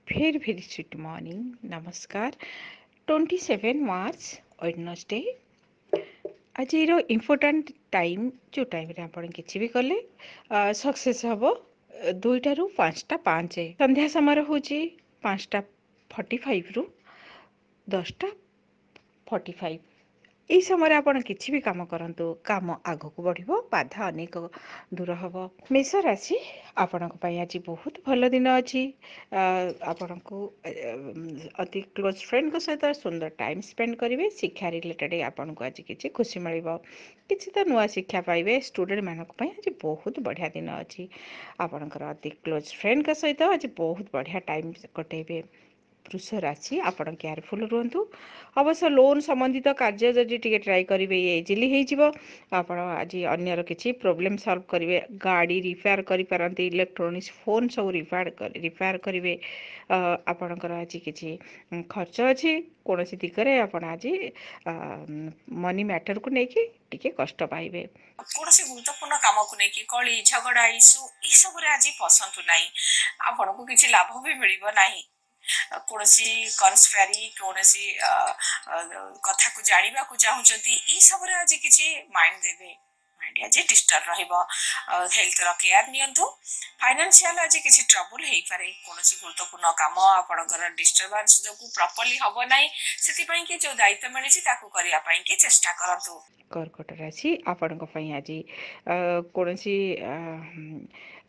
very very sweet morning. Namaskar. 27 March Wednesday. ଆଜିର important time ଯେଉଁ ଟାଇମ୍ରେ ଆପଣ କିଛି ବି କଲେ ସକ୍ସେସ୍ ହେବ 2ଟାରୁ 5ଟା 5 ସନ୍ଧ୍ୟା ସମୟରେ ହେଉଛି 5ଟା 45ରୁ 10ଟା 45। এই ସମୟରେ ଆପଣ କିଛି ବି କାମ କରନ୍ତୁ, କାମ ଆଗକୁ ବଢ଼ିବ, ବାଧା ଅନେକ ଦୂର ହେବ। ମେଷ ରାଶି, ଆପଣଙ୍କ ପାଇଁ ଆଜି ବହୁତ ଭଲ ଦିନ ଅଛି। ଆପଣଙ୍କୁ ଅତି କ୍ଲୋଜ୍ ଫ୍ରେଣ୍ଡଙ୍କ ସହିତ ସୁନ୍ଦର ଟାଇମ୍ ସ୍ପେଣ୍ଡ କରିବେ। ଶିକ୍ଷା ରିଲେଟେଡ୍ ଆପଣଙ୍କୁ ଆଜି କିଛି ଖୁସି ମିଳିବ, କିଛି ତ ନୂଆ ଶିକ୍ଷା ପାଇବେ। ଷ୍ଟୁଡେଣ୍ଟମାନଙ୍କ ପାଇଁ ଆଜି ବହୁତ ବଢ଼ିଆ ଦିନ ଅଛି। ଆପଣଙ୍କର ଅତି କ୍ଲୋଜ୍ ଫ୍ରେଣ୍ଡଙ୍କ ସହିତ ଆଜି ବହୁତ ବଢ଼ିଆ ଟାଇମ୍ କଟେଇବେ। ବୃଷ ରାଶି, ଆପଣ କେୟାରଫୁଲ୍ ରୁହନ୍ତୁ। ଅବଶ୍ୟ ଲୋନ୍ ସମ୍ବନ୍ଧିତ କାର୍ଯ୍ୟ ଯଦି ଟିକେ ଟ୍ରାଏ କରିବେ ଇଜିଲି ହେଇଯିବ। ଆପଣ ଆଜି ଅନ୍ୟର କିଛି ପ୍ରୋବ୍ଲେମ୍ ସଲ୍ଭ କରିବେ। ଗାଡ଼ି ରିପେୟାର କରିପାରନ୍ତି, ଇଲେକ୍ଟ୍ରୋନିକ୍ସ ଫୋନ୍ ସବୁ ରିପେୟାର କରିବେ। ଆପଣଙ୍କର ଆଜି କିଛି ଖର୍ଚ୍ଚ ଅଛି, କୌଣସି ଦିଗରେ ଆପଣ ଆଜି ମନି ମ୍ୟାଟରକୁ ନେଇକି ଟିକେ କଷ୍ଟ ପାଇବେ। କୌଣସି ଗୁରୁତ୍ୱପୂର୍ଣ୍ଣ କାମକୁ ନେଇକି କଳି ଝଗଡ଼ା ଇସ୍ୟୁ ଏସବୁରେ ଆଜି ପଶନ୍ତୁ ନାହିଁ। ଆପଣଙ୍କୁ କିଛି ଲାଭ ବି ମିଳିବ ନାହିଁ। କୌଣସି କନସ୍ପାରି କୌଣସି କଥାକୁ ଜାଣିବାକୁ ଚାହୁଁଛନ୍ତି, ଏସବୁରେ ଆଜି କିଛି ମାଇଣ୍ଡ ଦେବେ। ମାଇଣ୍ଡ ଆଜି ଡିଷ୍ଟର୍ବ ରହିବ। ହେଲ୍ଥର କେୟାର ନିଅନ୍ତୁ। ଫାଇନାନ୍ସିଆଲ ଆଜି କିଛି ଟ୍ରବୁଲ ହେଇପାରେ। କୌଣସି ଗୁରୁତ୍ୱପୂର୍ଣ୍ଣ କାମ ଆପଣଙ୍କର ଡିଷ୍ଟର୍ବାନ୍ସ ଯୋଗୁଁ ପ୍ରପରଲି ହବ ନାହିଁ। ସେଥିପାଇଁ କି ଯୋଉ ଦାୟିତ୍ୱ ମିଳିଛି ତାକୁ କରିବା ପାଇଁ କି ଚେଷ୍ଟା କରନ୍ତୁ। କର୍କଟ ରାଶି, ଆପଣଙ୍କ ପାଇଁ ଆଜି କୌଣସି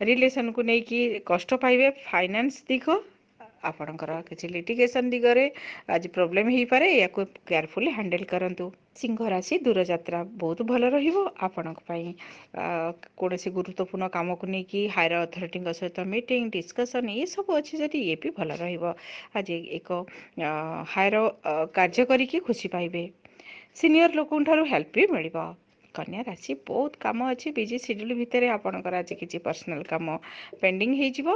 ରିଲେସନକୁ ନେଇକି କଷ୍ଟ ପାଇବେ। ଫାଇନାନ୍ସ ଦିଗ ଆପଣଙ୍କର କିଛି ଲିଟିଗେସନ ଦିଗରେ ଆଜି ପ୍ରୋବ୍ଲେମ୍ ହେଇପାରେ, ୟାକୁ କେୟାରଫୁଲି ହ୍ୟାଣ୍ଡେଲ କରନ୍ତୁ। ସିଂହ ରାଶି, ଦୂରଯାତ୍ରା ବହୁତ ଭଲ ରହିବ ଆପଣଙ୍କ ପାଇଁ। କୌଣସି ଗୁରୁତ୍ୱପୂର୍ଣ୍ଣ କାମକୁ ନେଇକି ହାୟର ଅଥରିଟିଙ୍କ ସହିତ ମିଟିଂ ଡିସ୍କସନ୍ ଏସବୁ ଅଛି ଯଦି ଇଏ ବି ଭଲ ରହିବ। ଆଜି ଏକ ହାୟର କାର୍ଯ୍ୟ କରିକି ଖୁସି ପାଇବେ। ସିନିୟର ଲୋକଙ୍କ ଠାରୁ ହେଲ୍ପ ବି ମିଳିବ। କନ୍ୟା ରାଶି, ବହୁତ କାମ ଅଛି। ବିଜି ସିଡ୍ୟୁଲ୍ ଭିତରେ ଆପଣଙ୍କର ଆଜି କିଛି ପର୍ସନାଲ୍ କାମ ପେଣ୍ଡିଂ ହେଇଯିବ।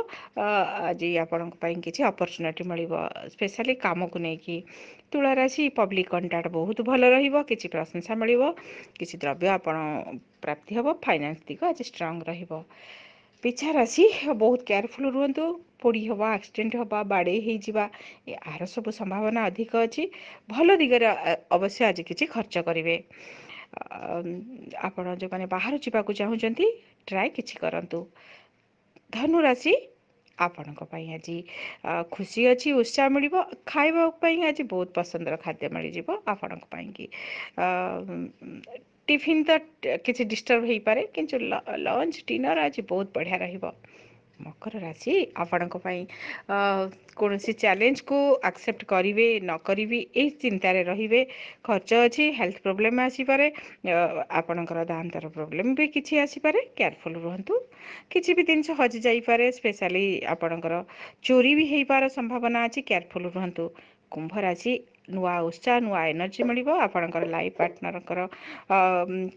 ଆଜି ଆପଣଙ୍କ ପାଇଁ କିଛି ଅପରଚୁନିଟି ମିଳିବ, ସ୍ପେଶାଲି କାମକୁ ନେଇକି। ତୁଳା ରାଶି, ପବ୍ଲିକ୍ କଣ୍ଟାକ୍ଟ ବହୁତ ଭଲ ରହିବ। କିଛି ପ୍ରଶଂସା ମିଳିବ, କିଛି ଦ୍ରବ୍ୟ ଆପଣ ପ୍ରାପ୍ତି ହେବ। ଫାଇନାନ୍ସ ଦିଗ ଆଜି ଷ୍ଟ୍ରଙ୍ଗ ରହିବ। ପିଛା ରାଶି, ବହୁତ କେୟାରଫୁଲ୍ ରୁହନ୍ତୁ। ପୋଡ଼ି ହେବା, ଆକ୍ସିଡେଣ୍ଟ ହେବା, ବାଡ଼େଇ ହେଇଯିବା ଏହାର ସବୁ ସମ୍ଭାବନା ଅଧିକ ଅଛି। ଭଲ ଦିଗରେ ଅବଶ୍ୟ ଆଜି କିଛି ଖର୍ଚ୍ଚ କରିବେ। ଆପଣ ଯେଉଁମାନେ ବାହାରୁ ଯିବାକୁ ଚାହୁଁଛନ୍ତି ଟ୍ରାଏ କିଛି କରନ୍ତୁ। ଧନୁ ରାଶି, ଆପଣଙ୍କ ପାଇଁ ଆଜି ଖୁସି ଅଛି, ଉତ୍ସାହ ମିଳିବ। ଖାଇବା ପାଇଁ ଆଜି ବହୁତ ପସନ୍ଦର ଖାଦ୍ୟ ମିଳିଯିବ ଆପଣଙ୍କ ପାଇଁକି। ଟିଫିନ୍ ତ କିଛି ଡିଷ୍ଟର୍ବ ହେଇପାରେ, କିନ୍ତୁ ଲଞ୍ଚ ଡିନର ଆଜି ବହୁତ ବଢ଼ିଆ ରହିବ। ମକର ରାଶି, ଆପଣଙ୍କ ପାଇଁ କୌଣସି ଚ୍ୟାଲେଞ୍ଜକୁ ଆକ୍ସେପ୍ଟ କରିବେ ନ କରିବେ ଏହି ଚିନ୍ତାରେ ରହିବେ। ଖର୍ଚ୍ଚ ଅଛି, ହେଲ୍ଥ ପ୍ରୋବ୍ଲେମ୍ ଆସିପାରେ, ଆପଣଙ୍କର ଦାନ୍ତର ପ୍ରୋବ୍ଲେମ୍ ବି କିଛି ଆସିପାରେ। କେୟାରଫୁଲ୍ ରୁହନ୍ତୁ। କିଛି ବି ଜିନିଷ ହଜି ଯାଇପାରେ, ସ୍ପେଶାଲି ଆପଣଙ୍କର ଚୋରି ବି ହେଇବାର ସମ୍ଭାବନା ଅଛି। କେୟାରଫୁଲ୍ ରୁହନ୍ତୁ। କୁମ୍ଭ ରାଶି, ନୂଆ ଉତ୍ସାହ, ନୂଆ ଏନର୍ଜି ମିଳିବ। ଆପଣଙ୍କର ଲାଇଫ୍ ପାର୍ଟନରଙ୍କର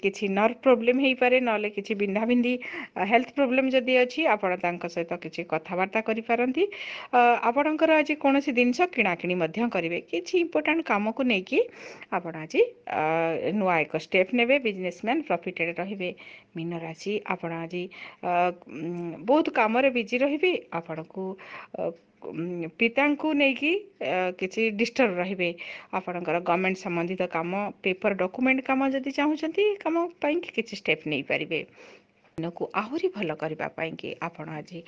କିଛି ନର୍ଭ ପ୍ରୋବ୍ଲେମ୍ ହେଇପାରେ, ନହେଲେ କିଛି ବିନ୍ଧାବିନ୍ଧି ହେଲ୍ଥ ପ୍ରୋବ୍ଲେମ୍ ଯଦି ଅଛି ଆପଣ ତାଙ୍କ ସହିତ କିଛି କଥାବାର୍ତ୍ତା କରିପାରନ୍ତି। ଆପଣଙ୍କର ଆଜି କୌଣସି ଜିନିଷ କିଣାକିଣି ମଧ୍ୟ କରିବେ। କିଛି ଇମ୍ପୋର୍ଟାଣ୍ଟ କାମକୁ ନେଇକି ଆପଣ ଆଜି ନୂଆ ଏକ ଷ୍ଟେପ୍ ନେବେ। ବିଜନେସମ୍ୟାନ୍ ପ୍ରଫିଟେଡ୍ ରହିବେ। ମୀନ ରାଶି, ଆପଣ ଆଜି ବହୁତ କାମରେ ବିଜି ରହିବେ। ଆପଣଙ୍କୁ ପିତାଙ୍କୁ ନେଇକି କିଛି ଡିଷ୍ଟର୍ବ ରହିବେ। ଆପଣଙ୍କର ଗଭର୍ଣ୍ଣମେଣ୍ଟ ସମ୍ବନ୍ଧିତ କାମ, ପେପର ଡକୁମେଣ୍ଟ କାମ ଯଦି ଚାହୁଁଛନ୍ତି, କାମ ପାଇଁକି କିଛି ଷ୍ଟେପ୍ ନେଇପାରିବେ। ଦିନକୁ ଆହୁରି ଭଲ କରିବା ପାଇଁକି ଆପଣ ଆଜି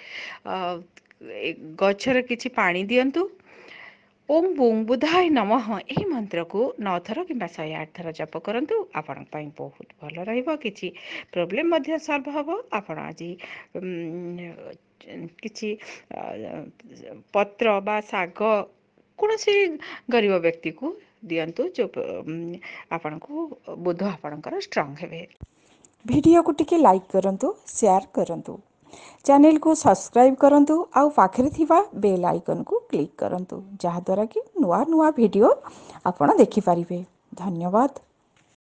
ଗଛରେ କିଛି ପାଣି ଦିଅନ୍ତୁ। ଓಂ ବୁଂ ବୁଧାୟ ନମଃ ଏହି ମନ୍ତ୍ରକୁ 9 ଥର କିମ୍ବା 108 ଥର ଜପ କରନ୍ତୁ। ଆପଣଙ୍କ ପାଇଁ ବହୁତ ଭଲ ରହିବ। କିଛି ପ୍ରୋବ୍ଲେମ୍ ମଧ୍ୟ ସଲ୍ଭ ହେବ। ଆପଣ ଆଜି କିଛି ପତ୍ର ବା ଶାଗ କୌଣସି ଗରିବ ବ୍ୟକ୍ତିକୁ ଦିଅନ୍ତୁ, ଯେଉଁ ଆପଣଙ୍କୁ ବୁଧ ଆପଣଙ୍କର ଷ୍ଟ୍ରଙ୍ଗ ହେବେ। ଭିଡ଼ିଓକୁ ଟିକେ ଲାଇକ୍ କରନ୍ତୁ, ସେୟାର କରନ୍ତୁ, ଚ୍ୟାନେଲକୁ ସବସ୍କ୍ରାଇବ୍ କରନ୍ତୁ, ଆଉ ପାଖରେ ଥିବା ବେଲ୍ ଆଇକନ୍କୁ କ୍ଲିକ୍ କରନ୍ତୁ, ଯାହାଦ୍ୱାରା କି ନୂଆ ନୂଆ ଭିଡ଼ିଓ ଆପଣ ଦେଖିପାରିବେ। ଧନ୍ୟବାଦ।